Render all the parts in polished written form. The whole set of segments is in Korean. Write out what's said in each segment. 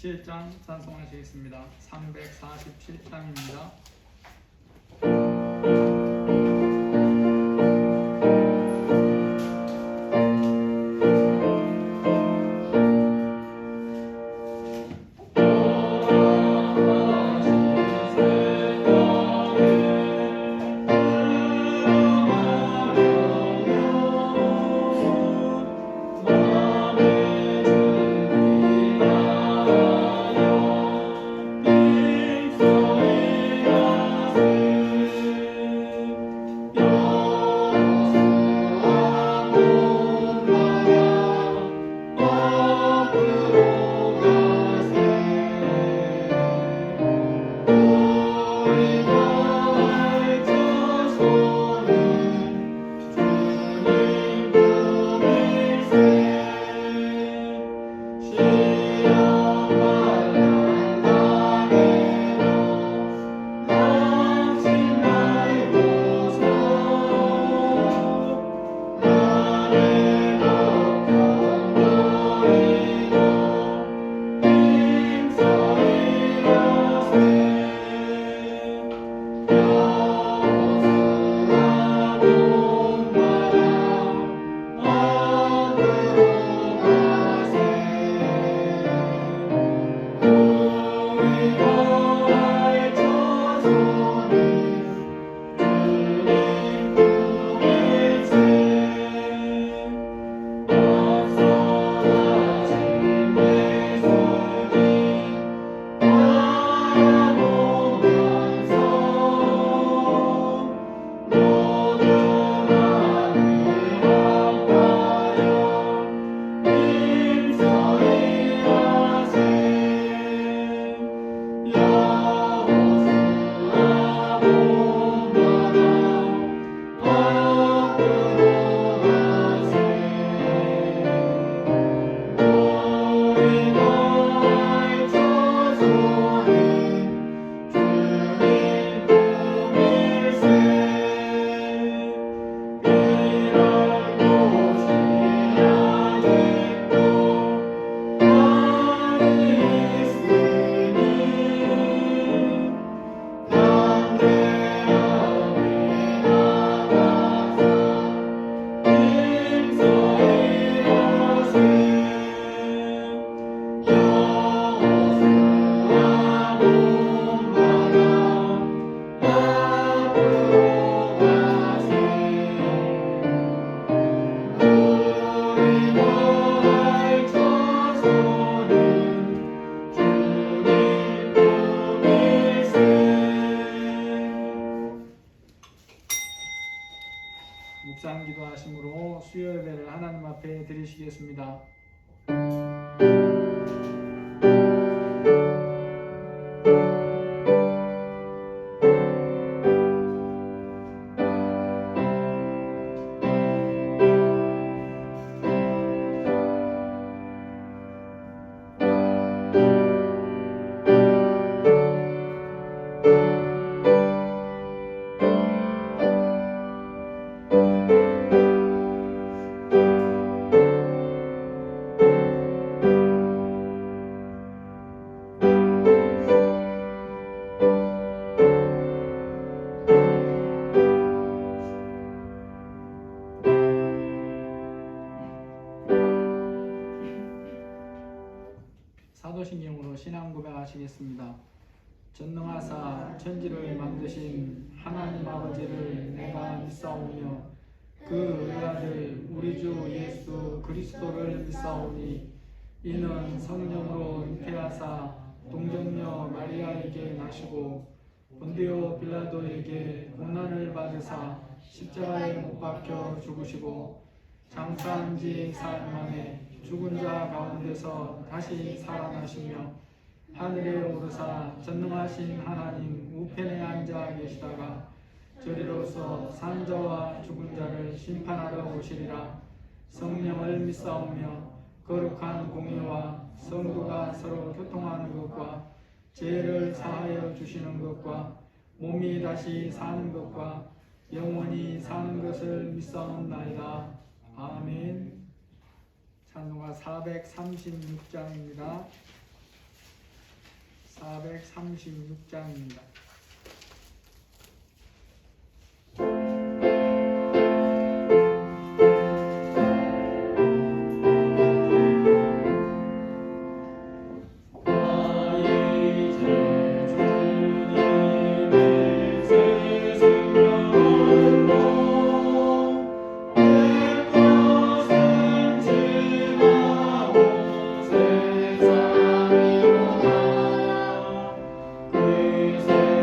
347장 찬송하시겠습니다. 347장입니다. 묵상 기도하심으로 수요 예배를 하나님 앞에 드리시겠습니다. 사도신경으로 신앙 고백하시겠습니다. 전능하사 천지를 만드신 하나님 아버지를 내가 믿사오며 그 의아들 우리 주 예수 그리스도를 믿사오니 이는 성령으로 잉태하사 동정녀 마리아에게 나시고 본디오 빌라도에게 고난을 받으사 십자가에 못 박혀 죽으시고 장사한 지 사흘 만에 죽은 자 가운데서 다시 살아나시며 하늘에 오르사 전능하신 하나님 우편에 앉아 계시다가 저리로서 산 자와 죽은 자를 심판하러 오시리라. 성령을 믿사오며 거룩한 공의와 성도가 서로 교통하는 것과 죄를 사하여 주시는 것과 몸이 다시 사는 것과 영원히 사는 것을 믿사옵나이다. 아멘. 찬송가 436장입니다. 436장입니다. 세상이로다 그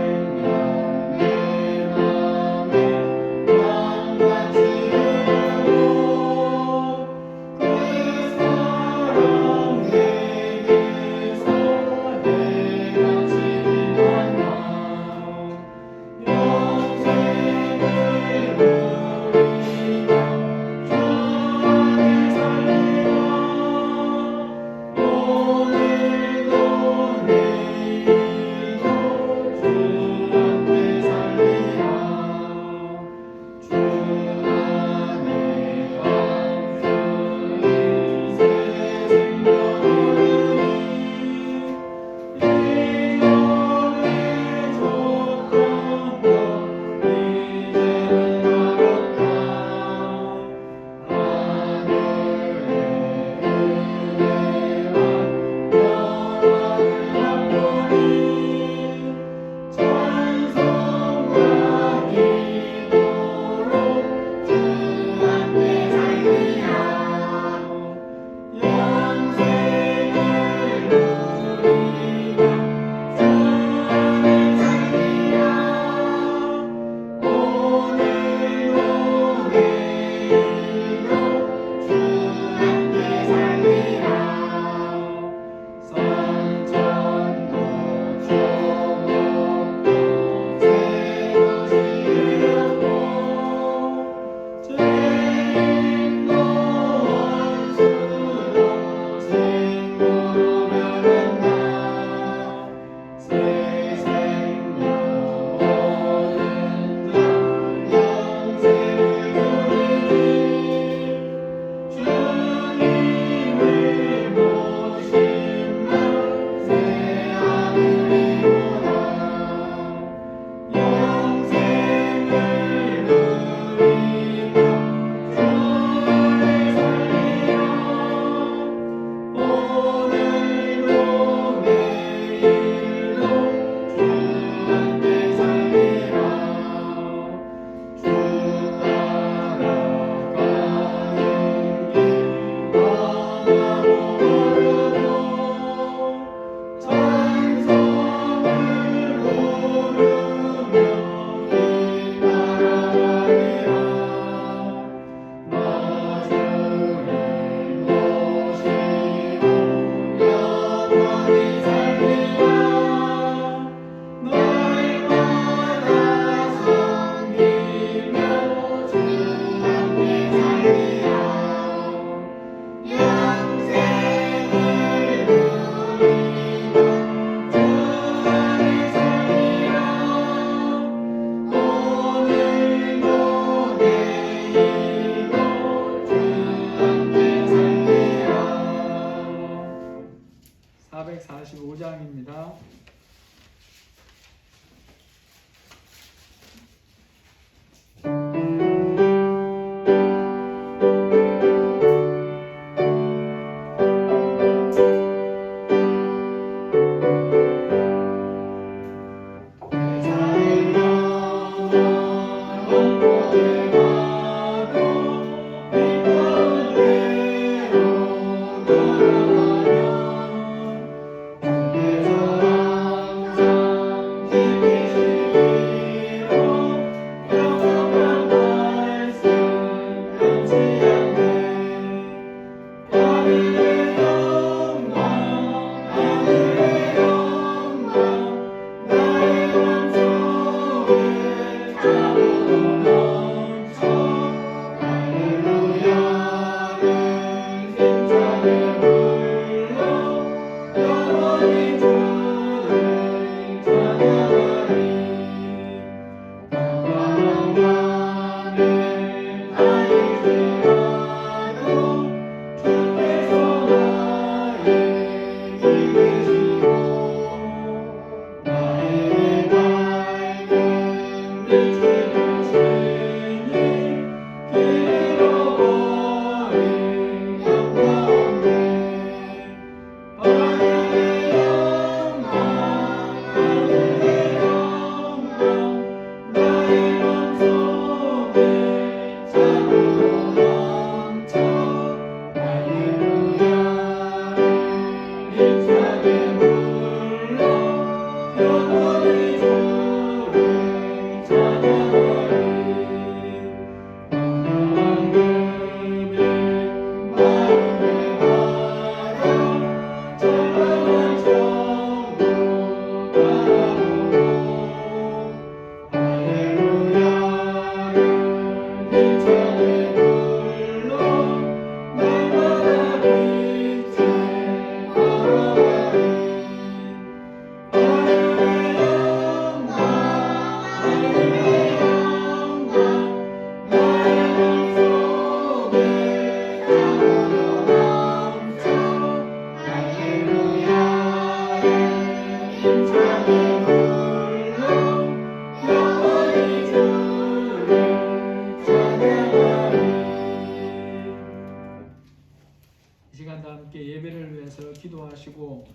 기도하시고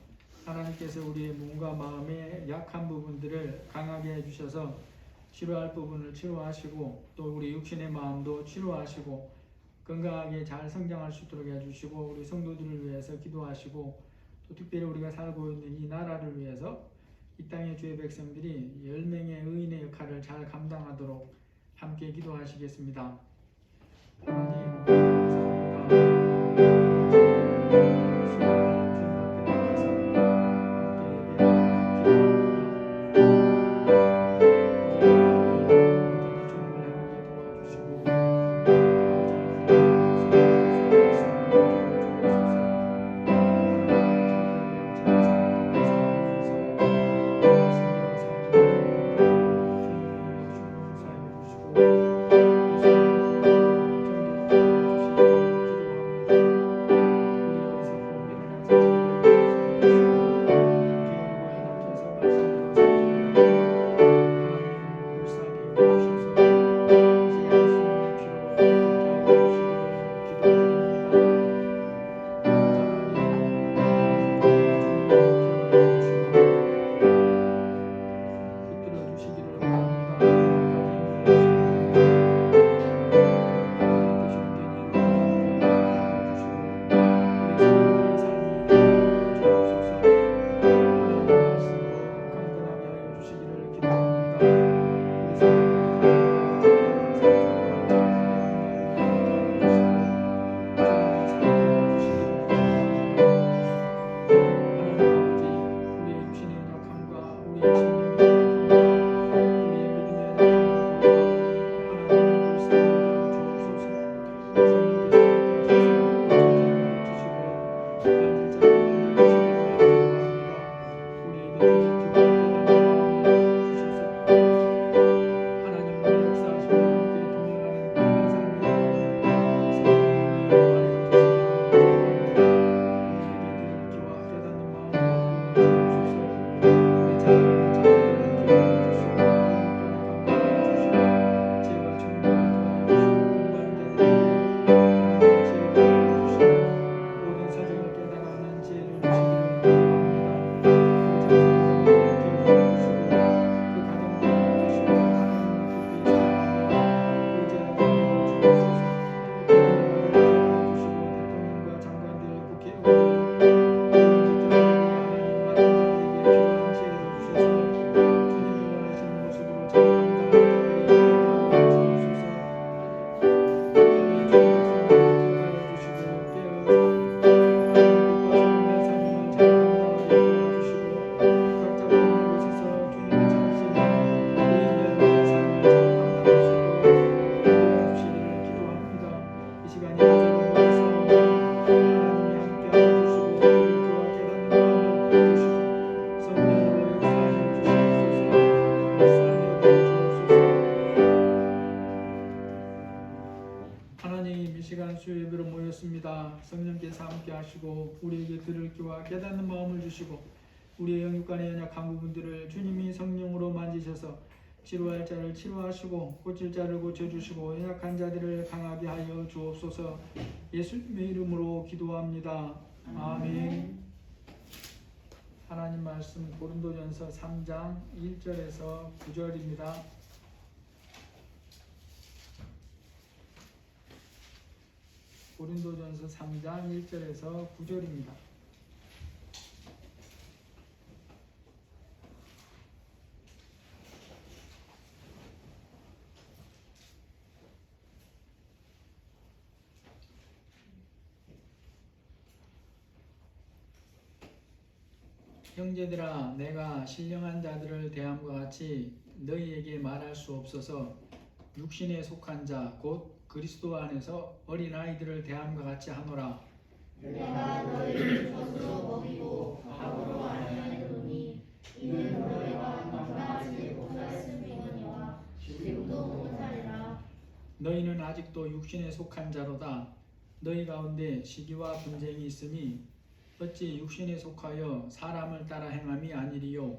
하나님께서 우리의 몸과 마음의 약한 부분들을 강하게 해주셔서 치료할 부분을 치료하시고 또 우리 육신의 마음도 치료하시고 건강하게 잘 성장할 수 있도록 해주시고 우리 성도들을 위해서 기도하시고 또 특별히 우리가 살고 있는 이 나라를 위해서 이 땅의 주의 백성들이 10명의 의인의 역할을 잘 감당하도록 함께 기도하시겠습니다. 하나님 성령께서 함께 하시고 우리에게 들을 귀와 깨닫는 마음을 주시고 우리의 영육간의 연약한 부분들을 주님이 성령으로 만지셔서 치료할 자를 치료하시고 고칠 자를 고쳐주시고 연약한 자들을 강하게 하여 주옵소서. 예수님의 이름으로 기도합니다. 아멘. 하나님 말씀 고린도전서 3장 1절에서 9절입니다. 고린도전서 3장 1절에서 9절입니다. 형제들아, 내가 신령한 자들을 대함과 같이 너희에게 말할 수 없어서 육신에 속한 자 곧 그리스도 안에서 어린아이들을 대함과 같이 하노라. 내가 너희를 젖으로 먹이고 밥으로 아니하노니 이는 너희가 마땅하지 못하였음이거니와 지금도 못하리라. 너희는 아직도 육신에 속한 자로다. 너희 가운데 시기와 분쟁이 있으니 어찌 육신에 속하여 사람을 따라 행함이 아니리요.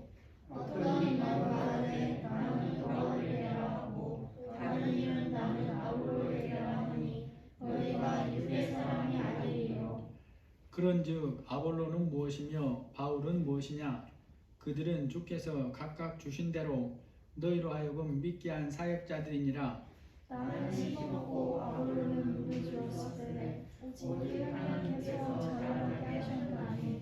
어떤 이는 말하되 나는 바울이라 하고 다른 이는 나는 아볼로이라 하니 너희가 유대 사람이 아니리요. 그런즉 아볼로는 무엇이며 바울은 무엇이냐? 그들은 주께서 각각 주신 대로 너희로 하여금 믿게 한 사역자들이니라. 나는 심었고 아볼로는 물을 주었으되 오직 하나님께서 자라나게 하셨나니.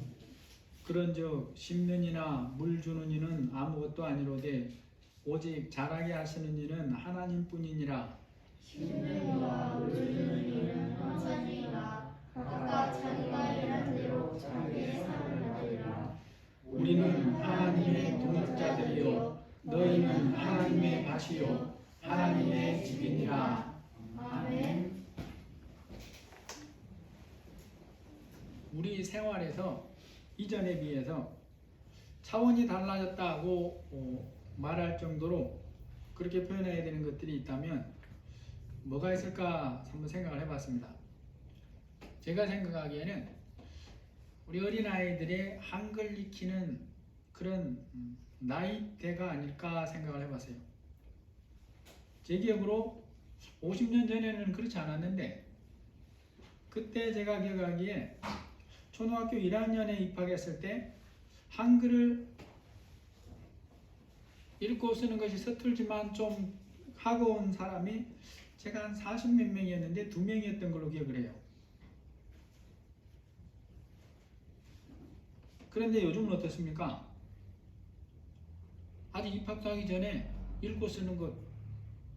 그런즉 심는 이나 물 주는 이는 아무것도 아니로되 오직 자라게 하시는 이는 하나님뿐이니라. 심는 이와 물 주는 이는 하나님이라. 각각 자기가 일한 대로 자기의 상을 받으리라. 우리는 하나님의 동역자들이요 너희는 하나님의 밭이요 하나님의 집이니라. 아멘. 우리 생활에서 이전에 비해서 차원이 달라졌다고 말할 정도로 그렇게 표현해야 되는 것들이 있다면 뭐가 있을까 한번 생각을 해봤습니다. 제가 생각하기에는 우리 어린아이들의 한글 익히는 그런 나이대가 아닐까 생각을 해봤어요. 제 기억으로 50년 전에는 그렇지 않았는데 그때 제가 기억하기에 초등학교 1학년에 입학했을 때 한글을 읽고 쓰는 것이 서툴지만 좀 하고 온 사람이 제가 한 40몇 명이었는데 2명이었던 걸로 기억을 해요. 그런데 요즘은 어떻습니까? 아직 입학도 하기 전에 읽고 쓰는 것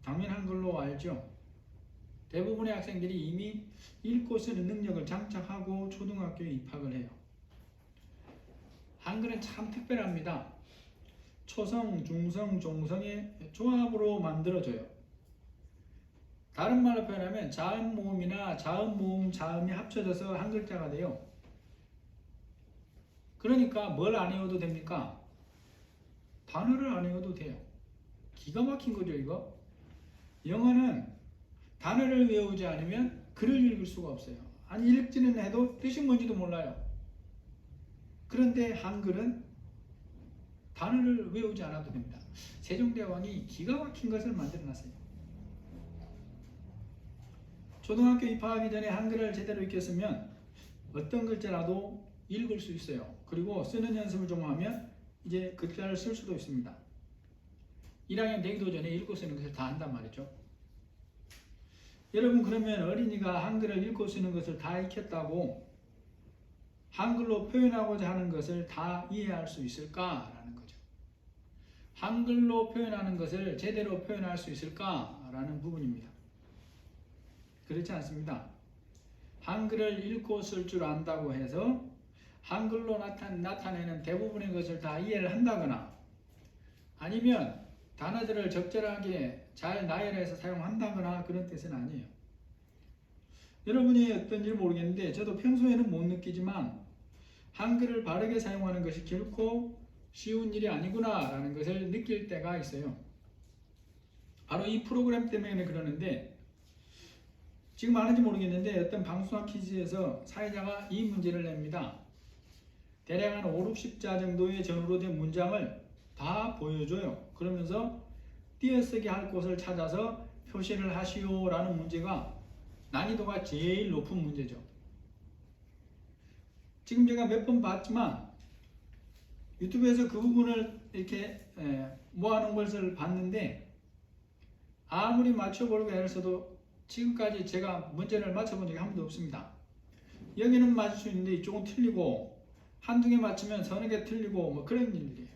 당연한 걸로 알죠. 대부분의 학생들이 이미 읽고 쓰는 능력을 장착하고 초등학교에 입학을 해요. 한글은 참 특별합니다. 초성, 중성, 종성의 조합으로 만들어져요. 다른 말로 표현하면 자음 모음이나 자음 모음 자음이 합쳐져서 한 글자가 돼요. 그러니까 뭘 안 외워도 됩니까? 단어를 안 외워도 돼요. 기가 막힌 거죠 이거. 영어는 단어를 외우지 않으면 글을 읽을 수가 없어요. 아니 읽지는 해도 뜻이 뭔지도 몰라요. 그런데 한글은 단어를 외우지 않아도 됩니다. 세종대왕이 기가 막힌 것을 만들어놨어요. 초등학교 입학하기 전에 한글을 제대로 익혔으면 어떤 글자라도 읽을 수 있어요. 그리고 쓰는 연습을 좀 하면 이제 글자를 쓸 수도 있습니다. 1학년 되기도 전에 읽고 쓰는 것을 다 한단 말이죠. 여러분 그러면 어린이가 한글을 읽고 쓰는 것을 다 익혔다고 한글로 표현하고자 하는 것을 다 이해할 수 있을까라는 거죠. 한글로 표현하는 것을 제대로 표현할 수 있을까라는 부분입니다. 그렇지 않습니다. 한글을 읽고 쓸 줄 안다고 해서 한글로 나타내는 대부분의 것을 다 이해를 한다거나 아니면 단어들을 적절하게 잘 나열해서 사용한다거나 그런 뜻은 아니에요. 여러분이 어떤지 모르겠는데 저도 평소에는 못 느끼지만 한글을 바르게 사용하는 것이 결코 쉬운 일이 아니구나 라는 것을 느낄 때가 있어요. 바로 이 프로그램 때문에 그러는데 지금 아는지 모르겠는데 어떤 방송학 퀴즈에서 사회자가 이 문제를 냅니다. 대략 한 5, 60자 정도의 전후로 된 문장을 다 보여줘요. 그러면서 띄어쓰기 할 곳을 찾아서 표시를 하시오 라는 문제가 난이도가 제일 높은 문제죠. 지금 제가 몇 번 봤지만 유튜브에서 그 부분을 이렇게 모아놓은 것을 봤는데 아무리 맞춰보려고 애를 써도 지금까지 제가 문제를 맞춰본 적이 한 번도 없습니다. 여기는 맞을 수 있는데 이쪽은 틀리고 한두 개 맞추면 서너 개 틀리고 뭐 그런 일들이에요.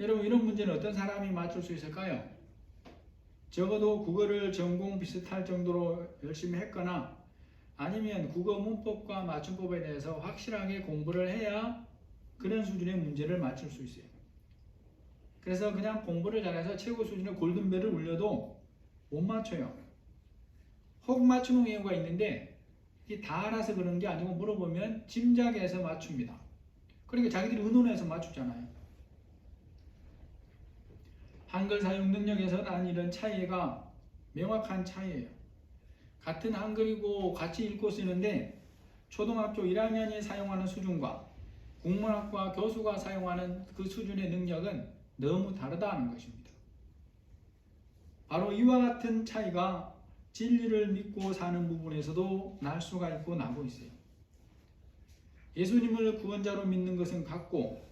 여러분 이런 문제는 어떤 사람이 맞출 수 있을까요? 적어도 국어를 전공 비슷할 정도로 열심히 했거나 아니면 국어 문법과 맞춤법에 대해서 확실하게 공부를 해야 그런 수준의 문제를 맞출 수 있어요. 그래서 그냥 공부를 잘해서 최고 수준의 골든벨을 울려도 못 맞춰요. 혹 맞추는 경우가 있는데 이게 다 알아서 그런 게 아니고 물어보면 짐작해서 맞춥니다. 그러니까 자기들이 의논해서 맞추잖아요. 한글 사용 능력에서는 이런 차이가 명확한 차이예요. 같은 한글이고 같이 읽고 쓰는데 초등학교 1학년이 사용하는 수준과 국문학과 교수가 사용하는 그 수준의 능력은 너무 다르다는 것입니다. 바로 이와 같은 차이가 진리를 믿고 사는 부분에서도 날 수가 있고 나고 있어요. 예수님을 구원자로 믿는 것은 같고,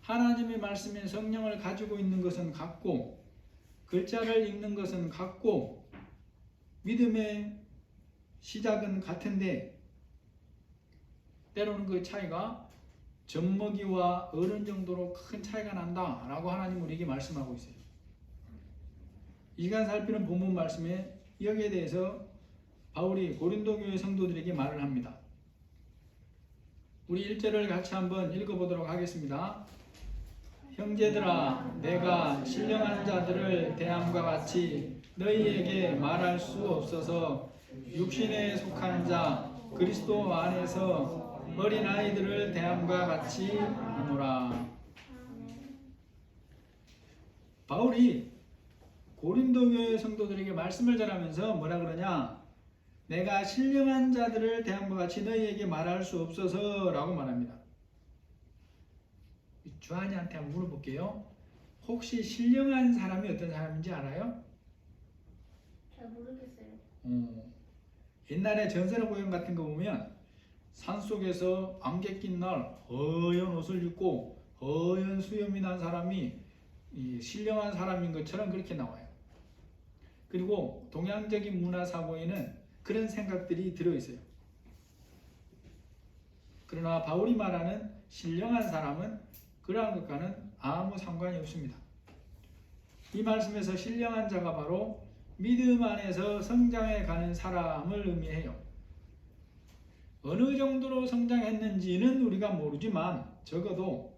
하나님의 말씀인 성령을 가지고 있는 것은 같고, 글자를 읽는 것은 같고, 믿음의 시작은 같은데 때로는 그 차이가 젖먹이와 어른 정도로 큰 차이가 난다라고 하나님 우리에게 말씀하고 있어요. 이 시간 살피는 본문 말씀에 여기에 대해서 바울이 고린도 교회 성도들에게 말을 합니다. 우리 1절을 같이 한번 읽어보도록 하겠습니다. 형제들아, 내가 신령한 자들을 대함과 같이 너희에게 말할 수 없어서 육신에 속한 자 그리스도 안에서 어린아이들을 대함과 같이 하노라. 바울이 고린도 교회 성도들에게 말씀을 전하면서 뭐라 그러냐? 내가 신령한 자들을 대함과 같이 너희에게 말할 수 없어서 라고 말합니다. 주한이한테 한번 물어볼게요. 혹시 신령한 사람이 어떤 사람인지 알아요? 잘 모르겠어요. 옛날에 전설의 고향 같은 거 보면 산속에서 안개 낀 날 허연 옷을 입고 허연 수염이 난 사람이 이 신령한 사람인 것처럼 그렇게 나와요. 그리고 동양적인 문화 사고에는 그런 생각들이 들어있어요. 그러나 바울이 말하는 신령한 사람은 그러한 것과는 아무 상관이 없습니다. 이 말씀에서 신령한 자가 바로 믿음 안에서 성장해 가는 사람을 의미해요. 어느 정도로 성장했는지는 우리가 모르지만 적어도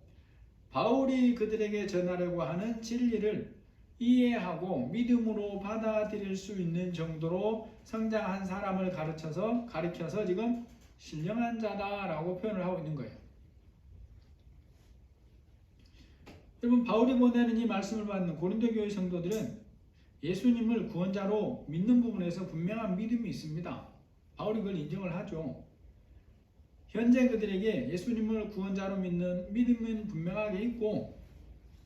바울이 그들에게 전하려고 하는 진리를 이해하고 믿음으로 받아들일 수 있는 정도로 성장한 사람을 가르쳐서 지금 신령한 자다라고 표현을 하고 있는 거예요. 여러분, 바울이 보내는 이 말씀을 받는 고린도 교회 성도들은 예수님을 구원자로 믿는 부분에서 분명한 믿음이 있습니다. 바울이 그걸 인정을 하죠. 현재 그들에게 예수님을 구원자로 믿는 믿음은 분명하게 있고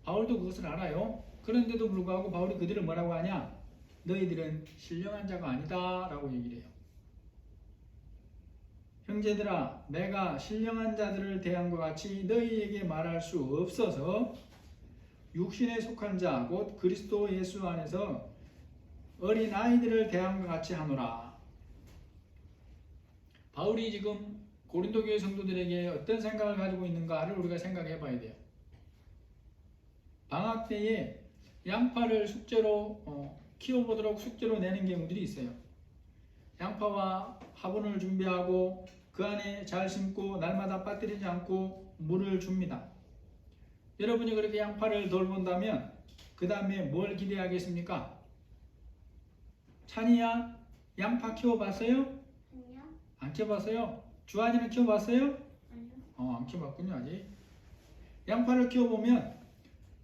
바울도 그것을 알아요. 그런데도 불구하고 바울이 그들을 뭐라고 하냐? 너희들은 신령한 자가 아니다 라고 얘기를 해요. 형제들아, 내가 신령한 자들을 대함과 같이 너희에게 말할 수 없어서 육신에 속한 자 곧 그리스도 예수 안에서 어린 아이들을 대함과 같이 하노라. 바울이 지금 고린도 교회 성도들에게 어떤 생각을 가지고 있는가를 우리가 생각해 봐야 돼요. 방학 때에 양파를 숙제로 키워보도록 숙제로 내는 경우들이 있어요. 양파와 화분을 준비하고 그 안에 잘 심고 날마다 빠뜨리지 않고 물을 줍니다. 여러분이 그렇게 양파를 돌본다면 그 다음에 뭘 기대하겠습니까? 찬이야, 양파 키워봤어요? 아니요. 안 키워봤어요? 주한이는 키워봤어요? 아니요. 안 키워봤군요 아직. 양파를 키워보면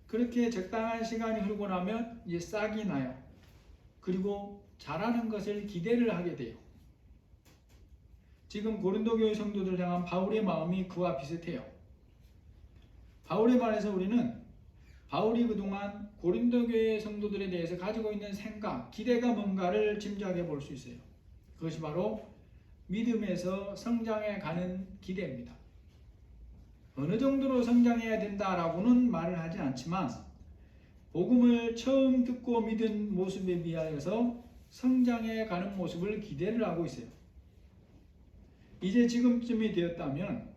그렇게 적당한 시간이 흐르고 나면 이제 싹이 나요. 그리고 자라는 것을 기대를 하게 돼요. 지금 고린도 교회 성도들 향한 바울의 마음이 그와 비슷해요. 바울의 말에서 우리는 바울이 그동안 고린도 교회 성도들에 대해서 가지고 있는 생각, 기대가 뭔가를 짐작해 볼 수 있어요. 그것이 바로 믿음에서 성장해 가는 기대입니다. 어느 정도로 성장해야 된다라고는 말을 하지 않지만 복음을 처음 듣고 믿은 모습에 비하여서 성장해 가는 모습을 기대를 하고 있어요. 이제 지금쯤이 되었다면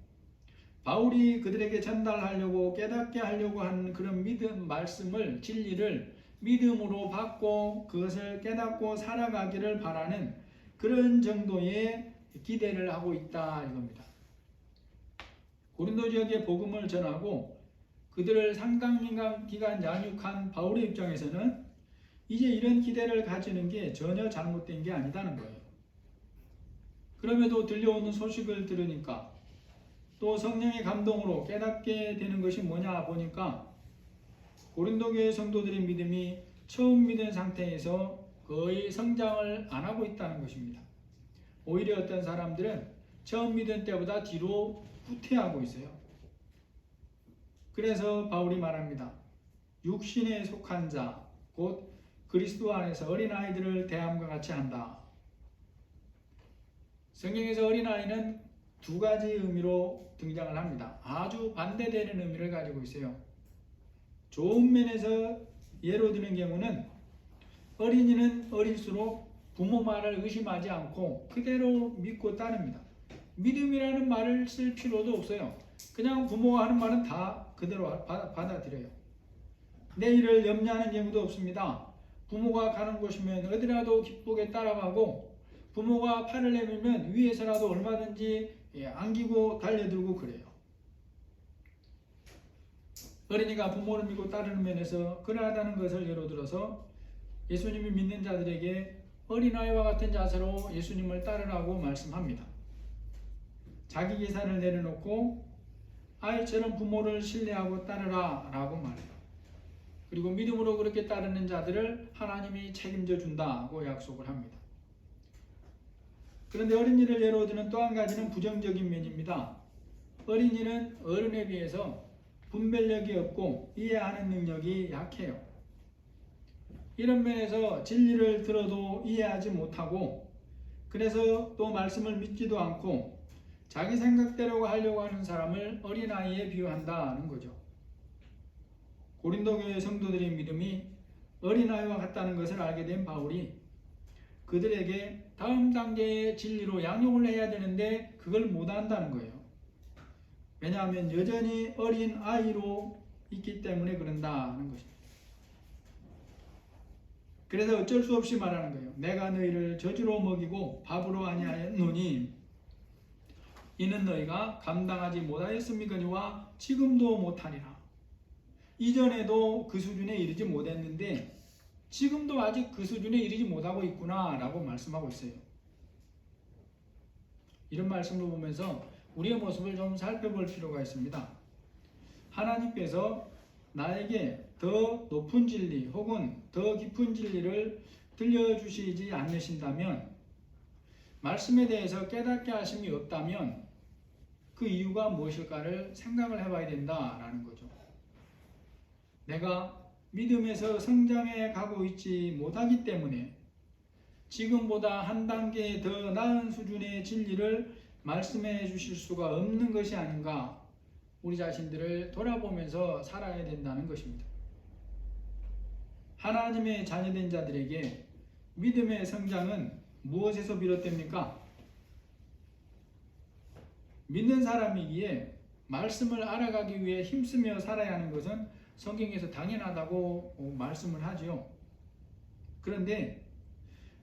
바울이 그들에게 전달하려고 깨닫게 하려고 하는 그런 믿음 말씀을 진리를 믿음으로 받고 그것을 깨닫고 살아가기를 바라는 그런 정도의 기대를 하고 있다 이겁니다. 고린도 지역에 복음을 전하고 그들을 상당기간 양육한 바울의 입장에서는 이제 이런 기대를 가지는 게 전혀 잘못된 게 아니다는 거예요. 그럼에도 들려오는 소식을 들으니까 또 성령의 감동으로 깨닫게 되는 것이 뭐냐 보니까 고린도 교회 성도들의 믿음이 처음 믿은 상태에서 거의 성장을 안 하고 있다는 것입니다. 오히려 어떤 사람들은 처음 믿은 때보다 뒤로 후퇴하고 있어요. 그래서 바울이 말합니다. 육신에 속한 자, 곧 그리스도 안에서 어린아이들을 대함과 같이 한다. 성경에서 어린아이는 두 가지 의미로 등장을 합니다. 아주 반대되는 의미를 가지고 있어요. 좋은 면에서 예로 드는 경우는 어린이는 어릴수록 부모 말을 의심하지 않고 그대로 믿고 따릅니다. 믿음이라는 말을 쓸 필요도 없어요. 그냥 부모가 하는 말은 다 그대로 받아들여요. 내일을 염려하는 경우도 없습니다. 부모가 가는 곳이면 어디라도 기쁘게 따라가고 부모가 팔을 내밀면 위에서라도 얼마든지 안기고 달려들고 그래요. 어린이가 부모를 믿고 따르는 면에서 그러하다는 것을 예로 들어서 예수님이 믿는 자들에게 어린아이와 같은 자세로 예수님을 따르라고 말씀합니다. 자기 계산을 내려놓고 아이처럼 부모를 신뢰하고 따르라 라고 말해요. 그리고 믿음으로 그렇게 따르는 자들을 하나님이 책임져 준다고 약속을 합니다. 그런데 어린이를 예로 드는 또 한 가지는 부정적인 면입니다. 어린이는 어른에 비해서 분별력이 없고 이해하는 능력이 약해요. 이런 면에서 진리를 들어도 이해하지 못하고 그래서 또 말씀을 믿지도 않고 자기 생각대로 하려고 하는 사람을 어린아이에 비유한다는 거죠. 고린도 교회 성도들의 믿음이 어린아이와 같다는 것을 알게 된 바울이 그들에게 다음 단계의 진리로 양육을 해야 되는데 그걸 못한다는 거예요. 왜냐하면 여전히 어린 아이로 있기 때문에 그런다는 것입니다. 그래서 어쩔 수 없이 말하는 거예요. 내가 너희를 저주로 먹이고 밥으로 아니하였노니 이는 너희가 감당하지 못하였음이거니와 지금도 못하리라. 이전에도 그 수준에 이르지 못했는데 지금도 아직 그 수준에 이르지 못하고 있구나 라고 말씀하고 있어요. 이런 말씀을 보면서 우리의 모습을 좀 살펴볼 필요가 있습니다. 하나님께서 나에게 더 높은 진리 혹은 더 깊은 진리를 들려주시지 않으신다면, 말씀에 대해서 깨닫게 하심이 없다면 그 이유가 무엇일까를 생각을 해봐야 된다라는 거죠. 내가 믿음에서 성장해 가고 있지 못하기 때문에 지금보다 한 단계 더 나은 수준의 진리를 말씀해 주실 수가 없는 것이 아닌가, 우리 자신들을 돌아보면서 살아야 된다는 것입니다. 하나님의 자녀된 자들에게 믿음의 성장은 무엇에서 비롯됩니까? 믿는 사람이기에 말씀을 알아가기 위해 힘쓰며 살아야 하는 것은 성경에서 당연하다고 말씀을 하죠. 그런데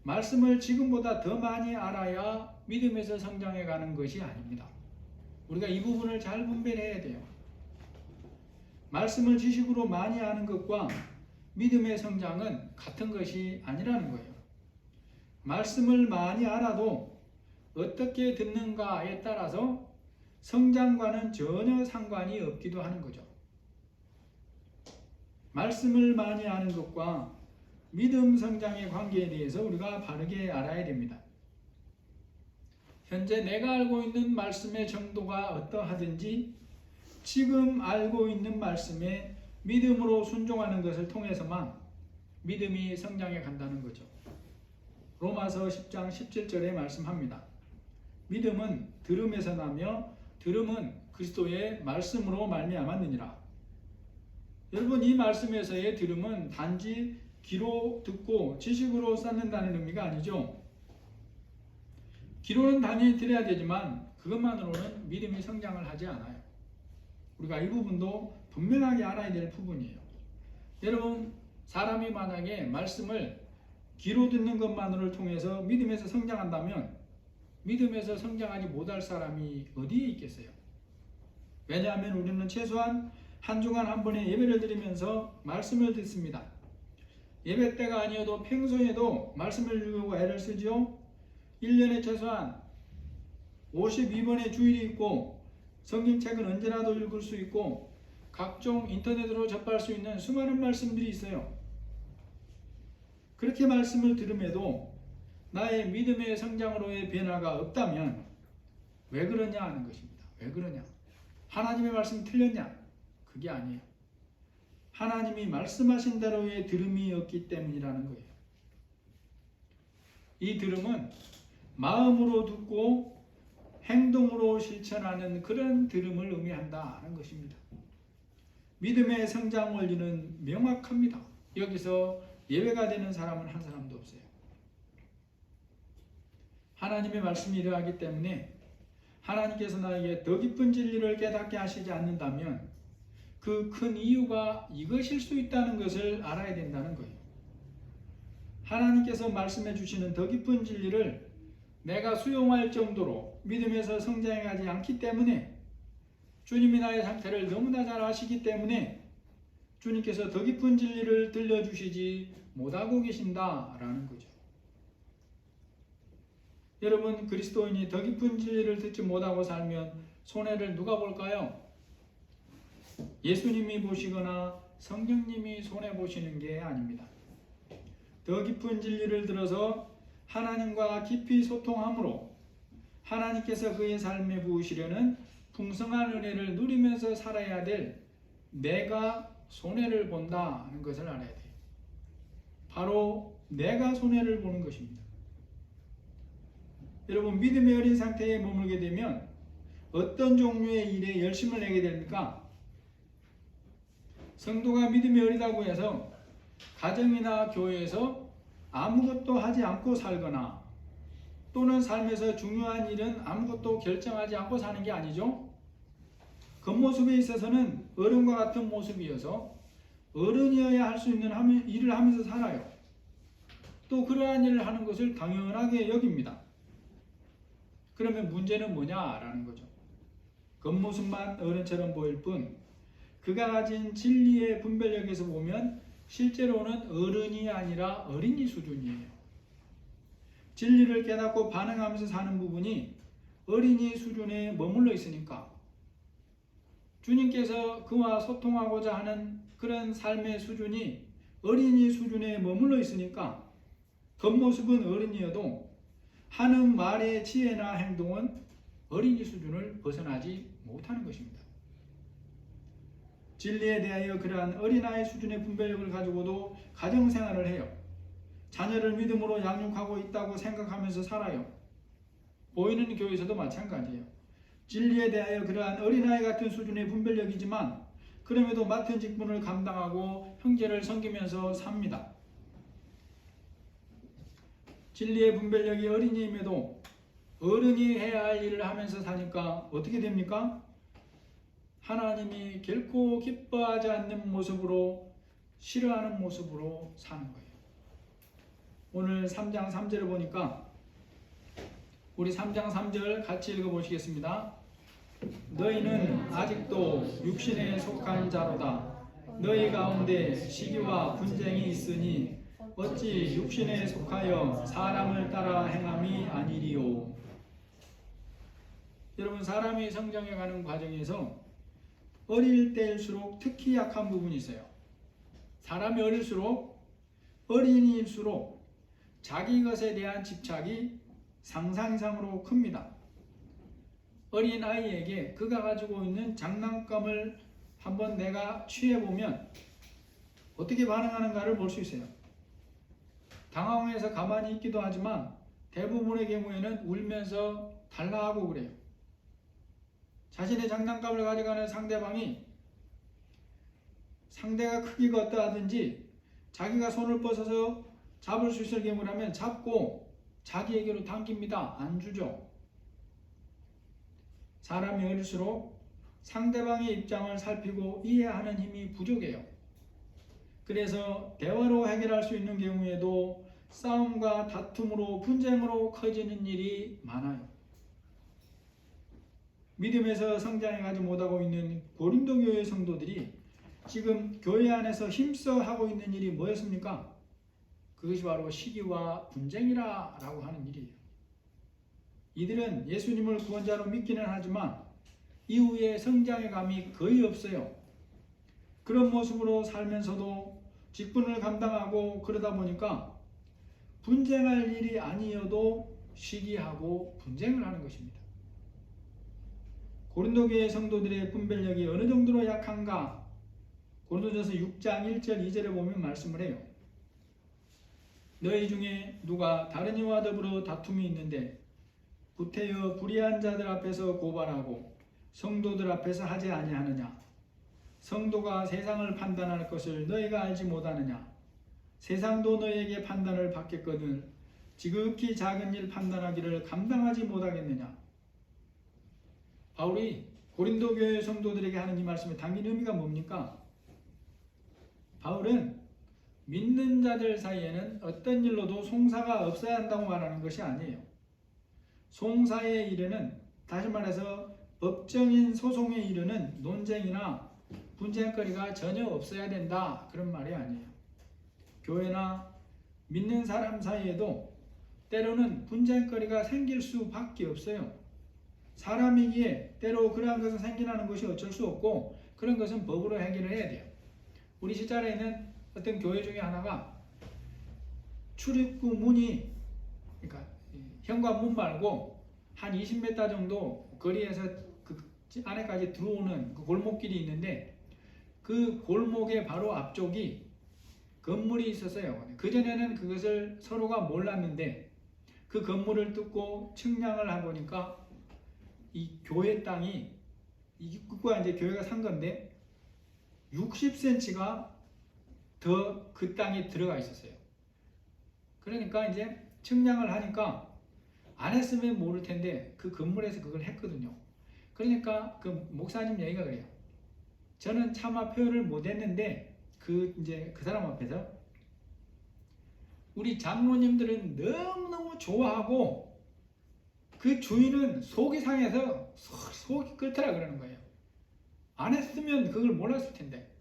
말씀을 지금보다 더 많이 알아야 믿음에서 성장해 가는 것이 아닙니다. 우리가 이 부분을 잘 분별해야 돼요. 말씀을 지식으로 많이 아는 것과 믿음의 성장은 같은 것이 아니라는 거예요. 말씀을 많이 알아도 어떻게 듣는가에 따라서 성장과는 전혀 상관이 없기도 하는 거죠. 말씀을 많이 아는 것과 믿음 성장의 관계에 대해서 우리가 바르게 알아야 됩니다. 현재 내가 알고 있는 말씀의 정도가 어떠하든지 지금 알고 있는 말씀에 믿음으로 순종하는 것을 통해서만 믿음이 성장해 간다는 거죠. 로마서 10장 17절에 말씀합니다. 믿음은 들음에서 나며 들음은 그리스도의 말씀으로 말미암았느니라. 여러분, 이 말씀에서의 들음은 단지 귀로 듣고 지식으로 쌓는다는 의미가 아니죠. 귀로는 당연히 들어야 되지만 그것만으로는 믿음이 성장을 하지 않아요. 우리가 이 부분도 분명하게 알아야 될 부분이에요. 여러분, 사람이 만약에 말씀을 귀로 듣는 것만을 통해서 믿음에서 성장한다면 믿음에서 성장하지 못할 사람이 어디에 있겠어요? 왜냐하면 우리는 최소한 한 주간 한 번의 예배를 드리면서 말씀을 듣습니다. 예배 때가 아니어도 평소에도 말씀을 읽으려고 애를 쓰죠. 1년에 최소한 52번의 주일이 있고 성경책은 언제라도 읽을 수 있고 각종 인터넷으로 접할 수 있는 수많은 말씀들이 있어요. 그렇게 말씀을 들음에도 나의 믿음의 성장으로의 변화가 없다면 왜 그러냐 하는 것입니다. 왜 그러냐? 하나님의 말씀이 틀렸냐? 그게 아니에요. 하나님이 말씀하신 대로의 들음이 없기 때문이라는 거예요. 이 들음은 마음으로 듣고 행동으로 실천하는 그런 들음을 의미한다는 것입니다. 믿음의 성장 원리는 명확합니다. 여기서 예외가 되는 사람은 한 사람도 없어요. 하나님의 말씀이 이러하기 때문에 하나님께서 나에게 더 깊은 진리를 깨닫게 하시지 않는다면 그 큰 이유가 이것일 수 있다는 것을 알아야 된다는 거예요. 하나님께서 말씀해 주시는 더 깊은 진리를 내가 수용할 정도로 믿음에서 성장하지 않기 때문에 주님이 나의 상태를 너무나 잘 아시기 때문에 주님께서 더 깊은 진리를 들려주시지 못하고 계신다라는 거죠. 여러분, 그리스도인이 더 깊은 진리를 듣지 못하고 살면 손해를 누가 볼까요? 예수님이 보시거나 성령님이 손해보시는 게 아닙니다. 더 깊은 진리를 들어서 하나님과 깊이 소통함으로 하나님께서 그의 삶에 부으시려는 풍성한 은혜를 누리면서 살아야 될 내가 손해를 본다는 것을 알아야 돼요. 바로 내가 손해를 보는 것입니다. 여러분, 믿음의 어린 상태에 머물게 되면 어떤 종류의 일에 열심을 내게 됩니까? 성도가 믿음이 어리다고 해서 가정이나 교회에서 아무것도 하지 않고 살거나 또는 삶에서 중요한 일은 아무것도 결정하지 않고 사는 게 아니죠. 겉모습에 있어서는 어른과 같은 모습이어서 어른이어야 할 수 있는 일을 하면서 살아요. 또 그러한 일을 하는 것을 당연하게 여깁니다. 그러면 문제는 뭐냐라는 거죠. 겉모습만 어른처럼 보일 뿐 그가 가진 진리의 분별력에서 보면 실제로는 어른이 아니라 어린이 수준이에요. 진리를 깨닫고 반응하면서 사는 부분이 어린이 수준에 머물러 있으니까 주님께서 그와 소통하고자 하는 그런 삶의 수준이 어린이 수준에 머물러 있으니까 겉모습은 어른이어도 하는 말의 지혜나 행동은 어린이 수준을 벗어나지 못하는 것입니다. 진리에 대하여 그러한 어린아이 수준의 분별력을 가지고도 가정생활을 해요. 자녀를 믿음으로 양육하고 있다고 생각하면서 살아요. 보이는 교회에서도 마찬가지예요. 진리에 대하여 그러한 어린아이 같은 수준의 분별력이지만 그럼에도 맡은 직분을 감당하고 형제를 섬기면서 삽니다. 진리의 분별력이 어린이임에도 어른이 해야 할 일을 하면서 사니까 어떻게 됩니까? 하나님이 결코 기뻐하지 않는 모습으로, 싫어하는 모습으로 사는 거예요. 오늘 3장 3절을 보니까 우리 3장 3절 같이 읽어보시겠습니다. 너희는 아직도 육신에 속한 자로다. 너희 가운데 시기와 분쟁이 있으니 어찌 육신에 속하여 사람을 따라 행함이 아니리요. 여러분, 사람이 성장해가는 과정에서 어릴 때일수록 특히 약한 부분이 있어요. 사람이 어릴수록, 어린이일수록 자기 것에 대한 집착이 상상 이상으로 큽니다. 어린 아이에게 그가 가지고 있는 장난감을 한번 내가 취해보면 어떻게 반응하는가를 볼 수 있어요. 당황해서 가만히 있기도 하지만 대부분의 경우에는 울면서 달라하고 그래요. 자신의 장난감을 가져가는 상대방이 상대가 크기가 어떠하든지 자기가 손을 뻗어서 잡을 수 있을 경우라면 잡고 자기에게로 당깁니다. 안 주죠. 사람이 어릴수록 상대방의 입장을 살피고 이해하는 힘이 부족해요. 그래서 대화로 해결할 수 있는 경우에도 싸움과 다툼으로 분쟁으로 커지는 일이 많아요. 믿음에서 성장해가지 못하고 있는 고린도 교회 성도들이 지금 교회 안에서 힘써 하고 있는 일이 뭐였습니까? 그것이 바로 시기와 분쟁이라고 하는 일이에요. 이들은 예수님을 구원자로 믿기는 하지만 이후에 성장의 감이 거의 없어요. 그런 모습으로 살면서도 직분을 감당하고 그러다 보니까 분쟁할 일이 아니어도 시기하고 분쟁을 하는 것입니다. 고린도 교회 성도들의 분별력이 어느 정도로 약한가? 고린도전서 6장 1절 2절에 보면 말씀을 해요. 너희 중에 누가 다른 이와 더불어 다툼이 있는데 구태여 불의한 자들 앞에서 고발하고 성도들 앞에서 하지 아니하느냐? 성도가 세상을 판단할 것을 너희가 알지 못하느냐? 세상도 너희에게 판단을 받겠거든 지극히 작은 일 판단하기를 감당하지 못하겠느냐? 바울이 고린도 교회 성도들에게 하는 이 말씀의 담긴 의미가 뭡니까? 바울은 믿는 자들 사이에는 어떤 일로도 송사가 없어야 한다고 말하는 것이 아니에요. 송사에 이르는, 다시 말해서 법정인 소송에 이르는 논쟁이나 분쟁거리가 전혀 없어야 된다, 그런 말이 아니에요. 교회나 믿는 사람 사이에도 때로는 분쟁거리가 생길 수밖에 없어요. 사람이기에 때로 그러한 것은 생겨나는 것이 어쩔 수 없고 그런 것은 법으로 해결을 해야 돼요. 우리 시절에 있는 어떤 교회 중에 하나가 출입구 문이, 그러니까 현관문 말고 한 20m 정도 거리에서 그 안에까지 들어오는 그 골목길이 있는데 그 골목의 바로 앞쪽이 건물이 있었어요. 그전에는 그것을 서로가 몰랐는데 그 건물을 뜯고 측량을 해보니까 이 교회 땅이, 그거가 이제 교회가 산 건데 60cm가 더 그 땅에 들어가 있었어요. 그러니까 이제 측량을 하니까 안 했으면 모를 텐데 그 건물에서 그걸 했거든요. 그러니까 그 목사님 얘기가 그래요. 저는 차마 표현을 못 했는데 그 사람 앞에서 우리 장로님들은 너무너무 좋아하고 그 주인은 속이 상해서 속이 끓더라 그러는 거예요. 안 했으면 그걸 몰랐을 텐데.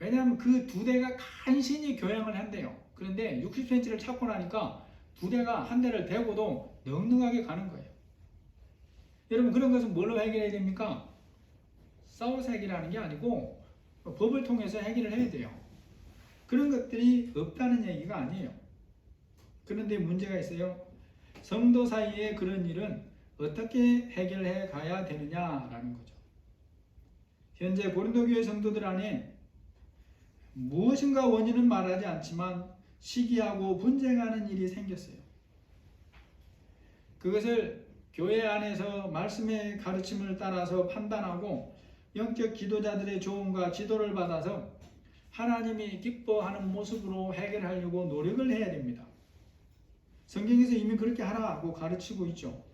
왜냐하면 그 두 대가 간신히 교양을 한대요. 그런데 60cm를 찾고 나니까 두 대가 한 대를 대고도 넉넉하게 가는 거예요. 여러분, 그런 것은 뭘로 해결해야 됩니까? 싸워서 해결하는 게 아니고 법을 통해서 해결을 해야 돼요. 그런 것들이 없다는 얘기가 아니에요. 그런데 문제가 있어요. 성도 사이에 그런 일은 어떻게 해결해 가야 되느냐라는 거죠. 현재 고린도 교회 성도들 안에 무엇인가 원인은 말하지 않지만 시기하고 분쟁하는 일이 생겼어요. 그것을 교회 안에서 말씀의 가르침을 따라서 판단하고 영적 지도자들의 조언과 지도를 받아서 하나님이 기뻐하는 모습으로 해결하려고 노력을 해야 됩니다. 성경에서 이미 그렇게 하라고 가르치고 있죠.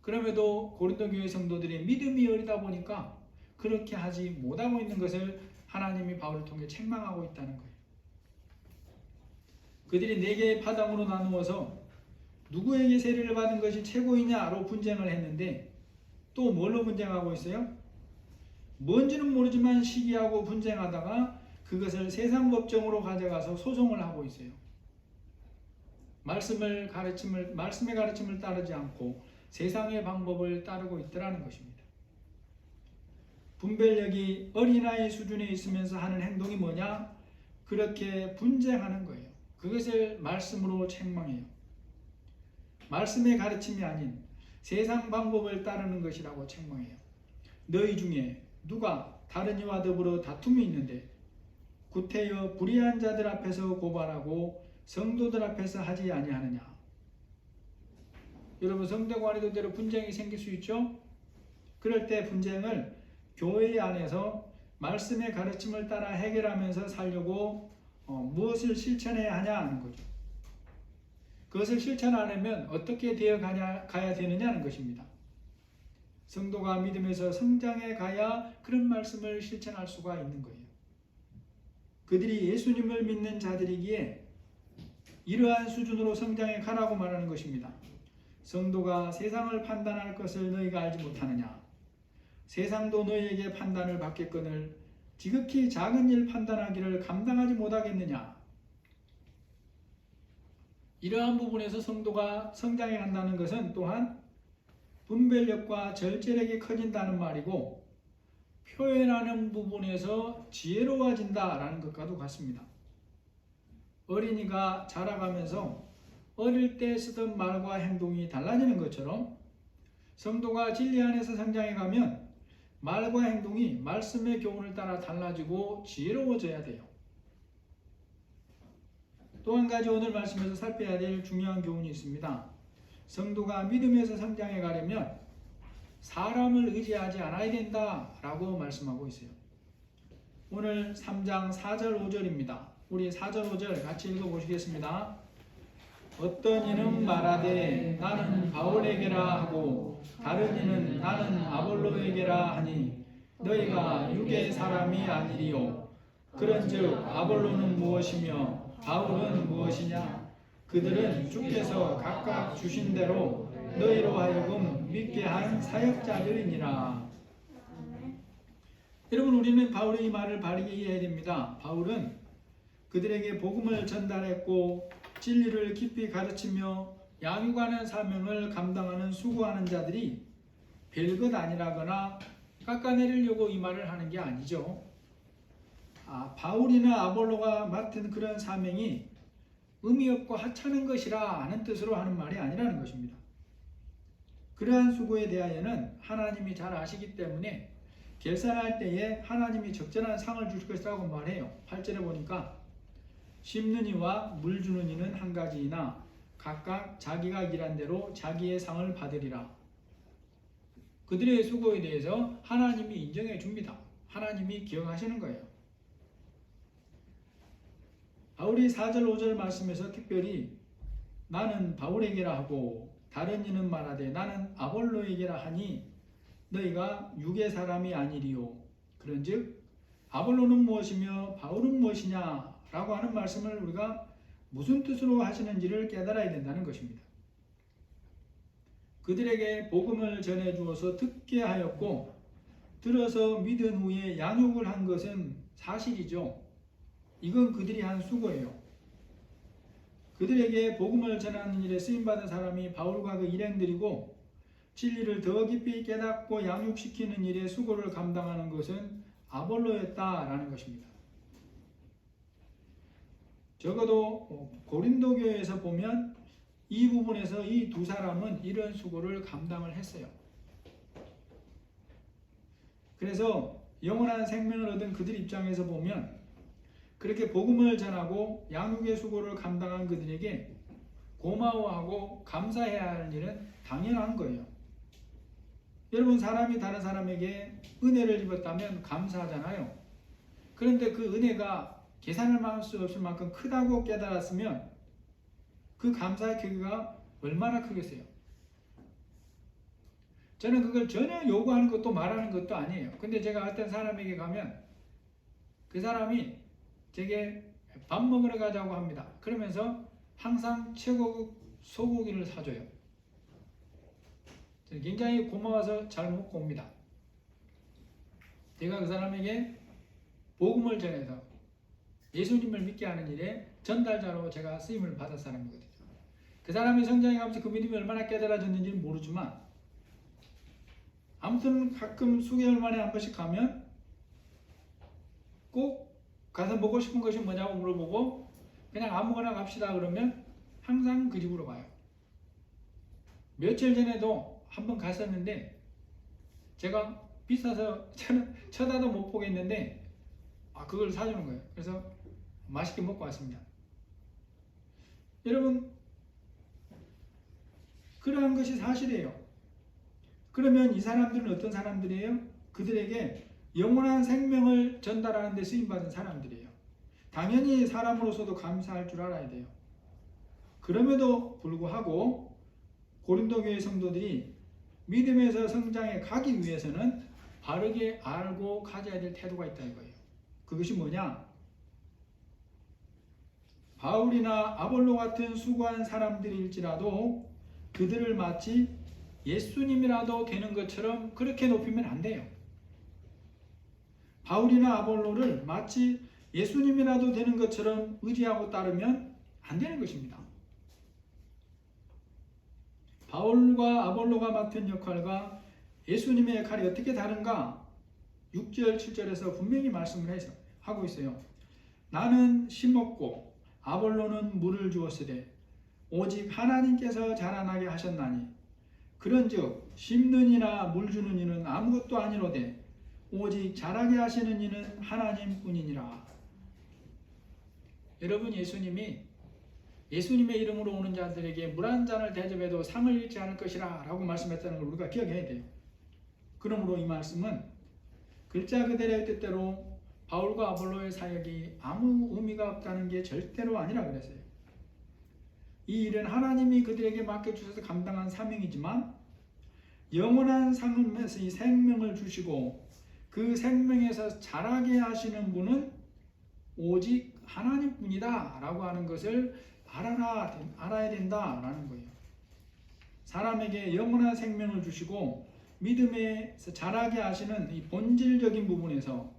그럼에도 고린도 교회 성도들이 믿음이 어리다 보니까 그렇게 하지 못하고 있는 것을 하나님이 바울을 통해 책망하고 있다는 거예요. 그들이 4개의 파당으로 나누어서 누구에게 세례를 받은 것이 최고이냐로 분쟁을 했는데 또 뭘로 분쟁하고 있어요? 뭔지는 모르지만 시기하고 분쟁하다가 그것을 세상 법정으로 가져가서 소송을 하고 있어요. 말씀의 가르침을 따르지 않고 세상의 방법을 따르고 있더라는 것입니다. 분별력이 어린아이 수준에 있으면서 하는 행동이 뭐냐? 그렇게 분쟁하는 거예요. 그것을 말씀으로 책망해요. 말씀의 가르침이 아닌 세상 방법을 따르는 것이라고 책망해요. 너희 중에 누가 다른 이와 더불어 다툼이 있는데 구태여 불의한 자들 앞에서 고발하고 성도들 앞에서 하지 아니하느냐? 여러분, 성도 간에도 때로 분쟁이 생길 수 있죠? 그럴 때 분쟁을 교회 안에서 말씀의 가르침을 따라 해결하면서 살려고 무엇을 실천해야 하냐 하는 거죠. 그것을 실천 안 하면 어떻게 되어 가야 되느냐는 것입니다. 성도가 믿음에서 성장해 가야 그런 말씀을 실천할 수가 있는 거예요. 그들이 예수님을 믿는 자들이기에 이러한 수준으로 성장해 가라고 말하는 것입니다. 성도가 세상을 판단할 것을 너희가 알지 못하느냐? 세상도 너희에게 판단을 받겠거늘 지극히 작은 일 판단하기를 감당하지 못하겠느냐? 이러한 부분에서 성도가 성장해 간다는 것은 또한 분별력과 절제력이 커진다는 말이고 표현하는 부분에서 지혜로워진다라는 것과도 같습니다. 어린이가 자라가면서 어릴 때 쓰던 말과 행동이 달라지는 것처럼 성도가 진리 안에서 성장해 가면 말과 행동이 말씀의 교훈을 따라 달라지고 지혜로워져야 돼요. 또 한 가지 오늘 말씀에서 살펴야 될 중요한 교훈이 있습니다. 성도가 믿음에서 성장해 가려면 사람을 의지하지 않아야 된다라고 말씀하고 있어요. 오늘 3장 4절 5절입니다. 우리 4절 5절 같이 읽어보시겠습니다. 어떤 이는 말하되 나는 바울에게라 하고 다른 이는 나는 아볼로에게라 하니 너희가 육의 사람이 아니리요. 그런즉 아볼로는 무엇이며 바울은 무엇이냐? 그들은 주께서 각각 주신 대로 너희로 하여금 믿게 한 사역자들이니라. 여러분, 우리는 바울의 이 말을 바르게 이해해야 됩니다. 바울은 그들에게 복음을 전달했고 진리를 깊이 가르치며 양육하는 사명을 감당하는 수고하는 자들이 별것 아니라거나 깎아내리려고 이 말을 하는 게 아니죠. 바울이나 아볼로가 맡은 그런 사명이 의미 없고 하찮은 것이라 하는 뜻으로 하는 말이 아니라는 것입니다. 그러한 수고에 대하여는 하나님이 잘 아시기 때문에 결산할 때에 하나님이 적절한 상을 줄 것이라고 말해요. 8절에 보니까 심는 이와 물 주는 이는 한 가지이나 각각 자기가 일한 대로 자기의 상을 받으리라. 그들의 수고에 대해서 하나님이 인정해 줍니다. 하나님이 기억하시는 거예요. 바울이 4절 5절 말씀에서 특별히 나는 바울에게라 하고 다른 이는 말하되 나는 아볼로에게라 하니 너희가 육의 사람이 아니리요. 그런즉 아볼로는 무엇이며 바울은 무엇이냐 라고 하는 말씀을 우리가 무슨 뜻으로 하시는지를 깨달아야 된다는 것입니다. 그들에게 복음을 전해 주어서 듣게 하였고 들어서 믿은 후에 양육을 한 것은 사실이죠. 이건 그들이 한 수고예요. 그들에게 복음을 전하는 일에 쓰임받은 사람이 바울과 그 일행들이고 진리를 더 깊이 깨닫고 양육시키는 일에 수고를 감당하는 것은 아볼로였다라는 것입니다. 적어도 고린도 교회에서 보면 이 부분에서 이 두 사람은 이런 수고를 감당을 했어요. 그래서 영원한 생명을 얻은 그들 입장에서 보면 그렇게 복음을 전하고 양육의 수고를 감당한 그들에게 고마워하고 감사해야 할 일은 당연한 거예요. 여러분, 사람이 다른 사람에게 은혜를 입었다면 감사하잖아요. 그런데 그 은혜가 계산할 수 없을 만큼 크다고 깨달았으면 그 감사의 크기가 얼마나 크겠어요. 저는 그걸 전혀 요구하는 것도 말하는 것도 아니에요. 근데 제가 어떤 사람에게 가면 그 사람이 제게 밥 먹으러 가자고 합니다. 그러면서 항상 최고급 소고기를 사줘요. 저는 굉장히 고마워서 잘 먹고 옵니다. 제가 그 사람에게 복음을 전해서 예수님을 믿게 하는 일에 전달자로 제가 쓰임을 받은 사람이거든요. 그 사람이 성장해가면서 그 믿음이 얼마나 깨달아졌는지는 모르지만 아무튼 가끔 수개월 만에 한 번씩 가면 꼭 가서 먹고 싶은 것이 뭐냐고 물어보고 그냥 아무거나 갑시다 그러면 항상 그 집으로 가요. 며칠 전에도 한 번 갔었는데 제가 비싸서 쳐다도 못 보겠는데 그걸 사주는 거예요. 그래서 맛있게 먹고 왔습니다. 여러분, 그러한 것이 사실이에요. 그러면 이 사람들은 어떤 사람들이에요? 그들에게 영원한 생명을 전달하는 데 쓰임받은 사람들이에요. 당연히 사람으로서도 감사할 줄 알아야 돼요. 그럼에도 불구하고 고린도 교회 성도들이 믿음에서 성장해 가기 위해서는 바르게 알고 가져야 될 태도가 있다 이거예요. 그것이 뭐냐? 바울이나 아볼로 같은 수고한 사람들일지라도 그들을 마치 예수님이라도 되는 것처럼 그렇게 높이면 안 돼요. 바울이나 아볼로를 마치 예수님이라도 되는 것처럼 의지하고 따르면 안 되는 것입니다. 바울과 아볼로가 맡은 역할과 예수님의 역할이 어떻게 다른가? 6절, 7절에서 분명히 말씀을 하고 있어요. 나는 심었고 아볼로는 물을 주었으되 오직 하나님께서 자라나게 하셨나니 그런즉 심는 이나 물 주는 이는 아무것도 아니로되 오직 자라게 하시는 이는 하나님뿐이니라. 여러분, 예수님이 예수님의 이름으로 오는 자들에게 물 한 잔을 대접해도 상을 잃지 않을 것이라 라고 말씀했다는 걸 우리가 기억해야 돼요. 그러므로 이 말씀은 글자 그대로의 뜻대로 바울과 아볼로의 사역이 아무 의미가 없다는 게 절대로 아니라 그랬어요. 이 일은 하나님이 그들에게 맡겨주셔서 감당한 사명이지만 영원한 삶에서 이 생명을 주시고 그 생명에서 자라게 하시는 분은 오직 하나님뿐이다 라고 하는 것을 알아야 된다라는 거예요. 사람에게 영원한 생명을 주시고 믿음에서 자라게 하시는 이 본질적인 부분에서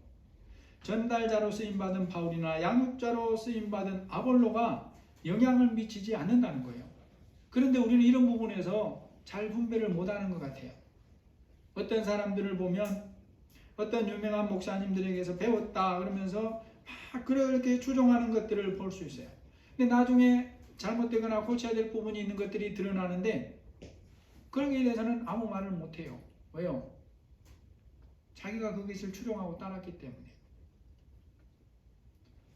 전달자로 쓰임받은 바울이나 양육자로 쓰임받은 아볼로가 영향을 미치지 않는다는 거예요. 그런데 우리는 이런 부분에서 잘 분배를 못하는 것 같아요. 어떤 사람들을 보면 어떤 유명한 목사님들에게서 배웠다 그러면서 막 그렇게 추종하는 것들을 볼 수 있어요. 근데 나중에 잘못되거나 고쳐야 될 부분이 있는 것들이 드러나는데 그런 게 대해서는 아무 말을 못해요. 왜요? 자기가 그것을 추종하고 따랐기 때문에.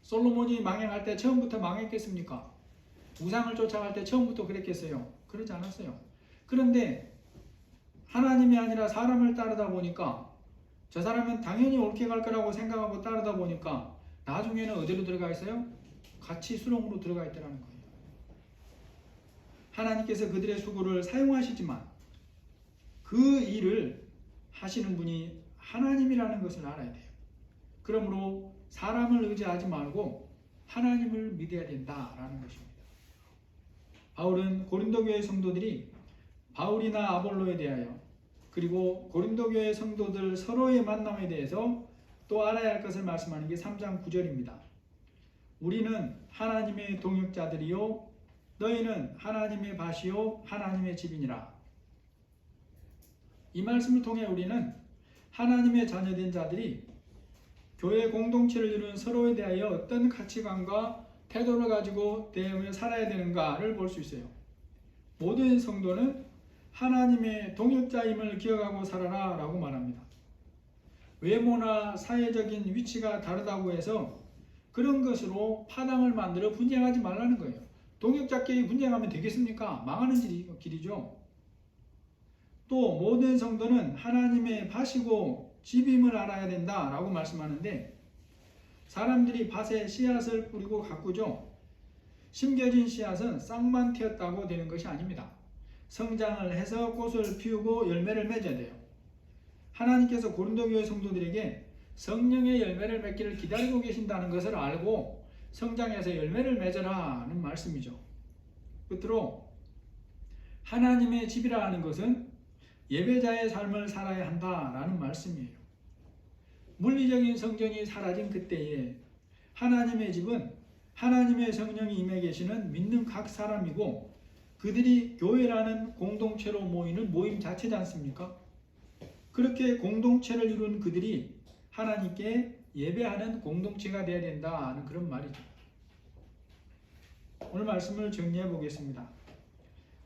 솔로몬이 망해갈 때 처음부터 망했겠습니까? 우상을 쫓아갈 때 처음부터 그랬겠어요? 그러지 않았어요. 그런데 하나님이 아니라 사람을 따르다 보니까 저 사람은 당연히 옳게 갈 거라고 생각하고 따르다 보니까 나중에는 어디로 들어가 있어요? 같이 수렁으로 들어가 있더라는 거예요. 하나님께서 그들의 수고를 사용하시지만 그 일을 하시는 분이 하나님이라는 것을 알아야 돼요. 그러므로 사람을 의지하지 말고 하나님을 믿어야 된다라는 것입니다. 바울은 고린도 교회 성도들이 바울이나 아볼로에 대하여 그리고 고린도 교회 성도들 서로의 만남에 대해서 또 알아야 할 것을 말씀하는 게 3장 9절입니다. 우리는 하나님의 동역자들이요 너희는 하나님의 밭이요 하나님의 집이니라. 이 말씀을 통해 우리는 하나님의 자녀된 자들이 교회 공동체를 이루는 서로에 대하여 어떤 가치관과 태도를 가지고 대응해 살아야 되는가를 볼 수 있어요. 모든 성도는 하나님의 동역자임을 기억하고 살아라 라고 말합니다. 외모나 사회적인 위치가 다르다고 해서 그런 것으로 파당을 만들어 분쟁하지 말라는 거예요. 동역자끼리 분쟁하면 되겠습니까? 망하는 길이죠. 또 모든 성도는 하나님의 밭이고 집임을 알아야 된다 라고 말씀하는데 사람들이 밭에 씨앗을 뿌리고 가꾸죠. 심겨진 씨앗은 싹만 튀었다고 되는 것이 아닙니다. 성장을 해서 꽃을 피우고 열매를 맺어야 돼요. 하나님께서 고린도 교회 성도들에게 성령의 열매를 맺기를 기다리고 계신다는 것을 알고 성장해서 열매를 맺어라는 말씀이죠. 끝으로 하나님의 집이라 하는 것은 예배자의 삶을 살아야 한다라는 말씀이에요. 물리적인 성전이 사라진 그때에 하나님의 집은 하나님의 성령이 임해 계시는 믿는 각 사람이고 그들이 교회라는 공동체로 모이는 모임 자체지 않습니까? 그렇게 공동체를 이룬 그들이 하나님께 예배하는 공동체가 되어야 된다는 그런 말이죠. 오늘 말씀을 정리해 보겠습니다.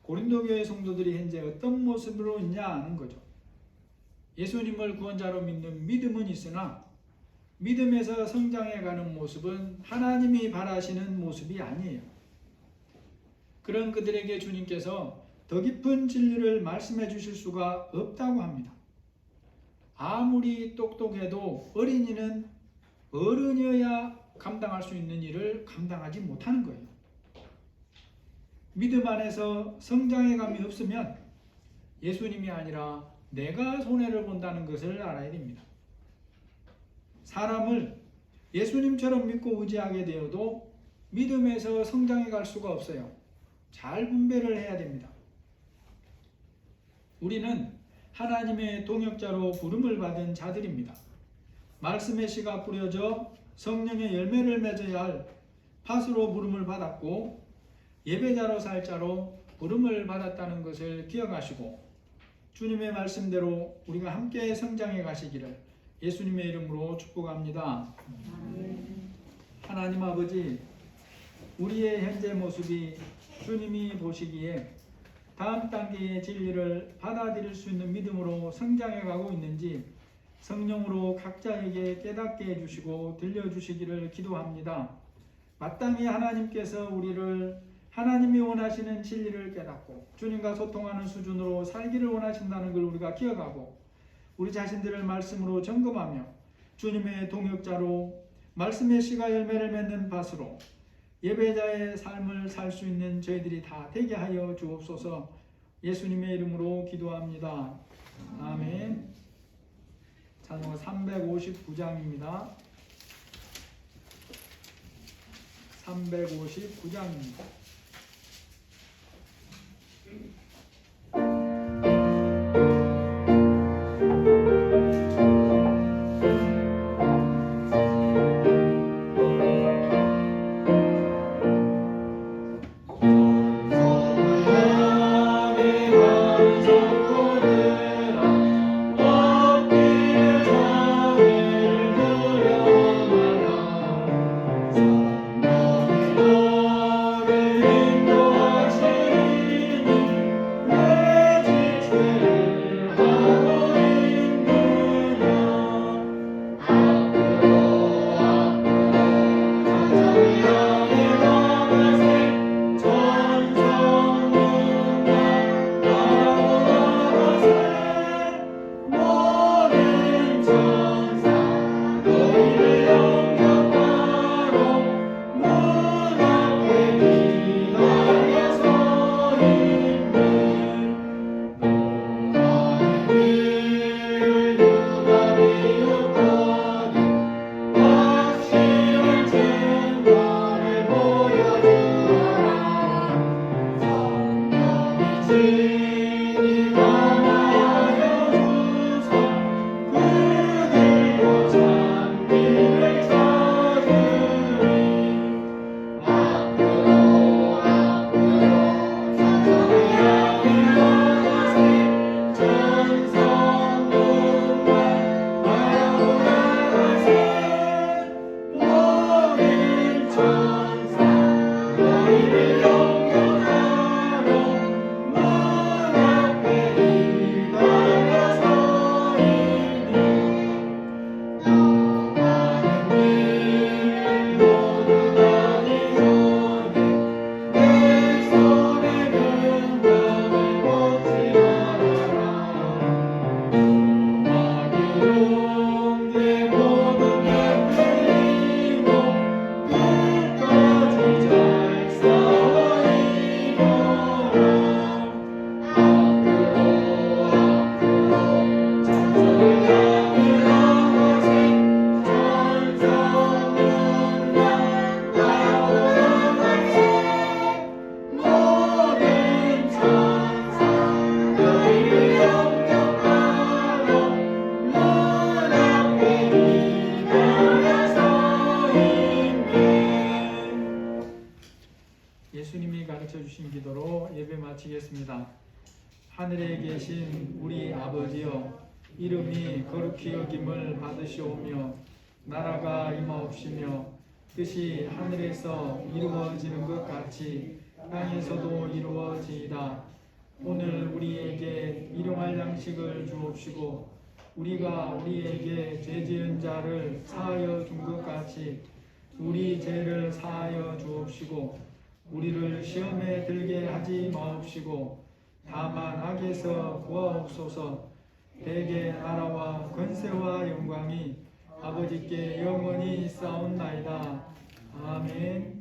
고린도 교회 성도들이 현재 어떤 모습으로 있냐는 거죠. 예수님을 구원자로 믿는 믿음은 있으나 믿음에서 성장해가는 모습은 하나님이 바라시는 모습이 아니에요. 그런 그들에게 주님께서 더 깊은 진리를 말씀해 주실 수가 없다고 합니다. 아무리 똑똑해도 어린이는 어른이어야 감당할 수 있는 일을 감당하지 못하는 거예요. 믿음 안에서 성장해감이 없으면 예수님이 아니라 내가 손해를 본다는 것을 알아야 됩니다. 사람을 예수님처럼 믿고 의지하게 되어도 믿음에서 성장해 갈 수가 없어요. 잘 분배를 해야 됩니다. 우리는 하나님의 동역자로 부름을 받은 자들입니다. 말씀의 씨가 뿌려져 성령의 열매를 맺어야 할 밭으로 부름을 받았고 예배자로 살 자로 부름을 받았다는 것을 기억하시고 주님의 말씀대로 우리가 함께 성장해 가시기를 예수님의 이름으로 축복합니다. 하나님 아버지, 우리의 현재 모습이 주님이 보시기에 다음 단계의 진리를 받아들일 수 있는 믿음으로 성장해 가고 있는지 성령으로 각자에게 깨닫게 해주시고 들려주시기를 기도합니다. 마땅히 하나님께서 우리를 하나님이 원하시는 진리를 깨닫고 주님과 소통하는 수준으로 살기를 원하신다는 걸 우리가 기억하고 우리 자신들을 말씀으로 점검하며 주님의 동역자로 말씀의 씨가 열매를 맺는 밭으로 예배자의 삶을 살 수 있는 저희들이 다 되게 하여 주옵소서. 예수님의 이름으로 기도합니다. 아멘. 찬송 359장입니다. 359장입니다. 예수님이 가르쳐 주신 기도로 예배 마치겠습니다. 하늘에 계신 우리 아버지여, 이름이 거룩히 여김을 받으시오며 나라가 임하옵시며 뜻이 하늘에서 이루어지는 것 같이 땅에서도 이루어지이다. 오늘 우리에게 일용할 양식을 주옵시고 우리가 우리에게 죄 지은 자를 사하여 준 것 같이 우리 죄를 사하여 주옵시고 우리를 시험에 들게 하지 마옵시고 다만 악에서 구하옵소서. 대개 나라와 권세와 영광이 아버지께 영원히 있사옵나이다. 아멘.